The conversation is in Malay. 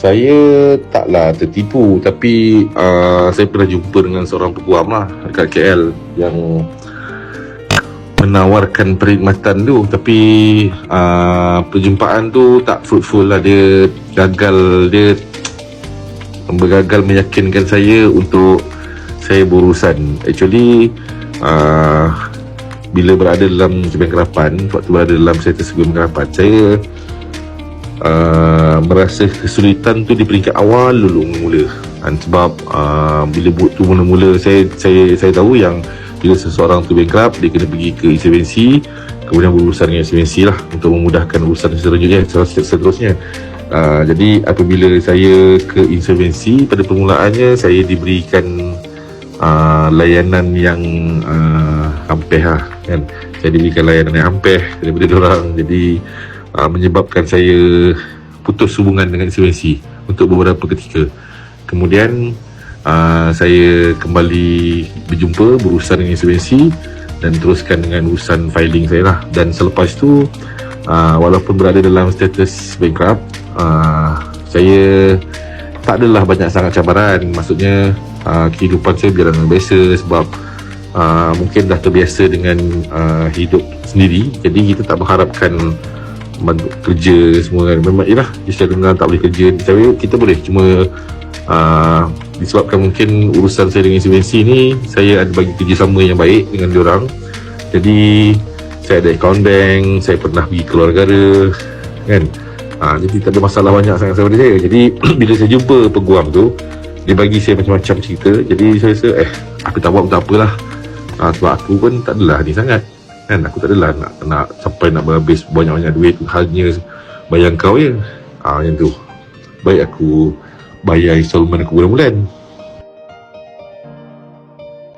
Saya taklah tertipu, tapi saya pernah jumpa dengan seorang peguam lah dekat KL yang menawarkan perkhidmatan tu, tapi perjumpaan tu tak fruitful lah. Dia gagal meyakinkan saya untuk saya berurusan. Actually bila berada dalam waktu berada dalam status sebelum kerapan, saya merasa kesulitan tu di peringkat awal dulu mula. Sebab bila tu mula-mula saya tahu yang bila seseorang tu bankrupt, dia kena pergi ke insolvensi, kemudian berurusan dengan insolvensi lah untuk memudahkan urusan seterusnya. Jadi apabila saya ke insolvensi, pada permulaannya saya diberikan layanan yang ampeh lah kan. Saya diberikan layanan yang ampeh daripada diorang. Jadi menyebabkan saya putus hubungan dengan insolvensi untuk beberapa ketika. Kemudian saya kembali berjumpa, berurusan dengan insolvensi dan teruskan dengan urusan filing saya lah. Dan selepas tu walaupun berada dalam status bankrupt, saya tak adalah banyak sangat cabaran. Maksudnya kehidupan saya berjalan dengan biasa, sebab mungkin dah terbiasa dengan hidup sendiri. Jadi kita tak mengharapkan kerja semua kan. Memang ialah istilah tak boleh kerja, tapi kita boleh, cuma disebabkan mungkin urusan saya dengan insolvensi ni, saya ada bagi kerjasama yang baik dengan diorang. Jadi saya ada account bank, saya pernah pergi keluar negara kan. Jadi tak ada masalah banyak sangat pada saya. Jadi bila saya jumpa peguam tu, dia bagi saya macam-macam cerita. Jadi saya rasa aku tak buat tak apalah. Sebab aku pun tak adalah ni sangat kan. Aku tak adalah nak sampai nak berhabis banyak-banyak duit hanya bayar kau je. Yang tu baik aku bayar installment aku bulan-bulan.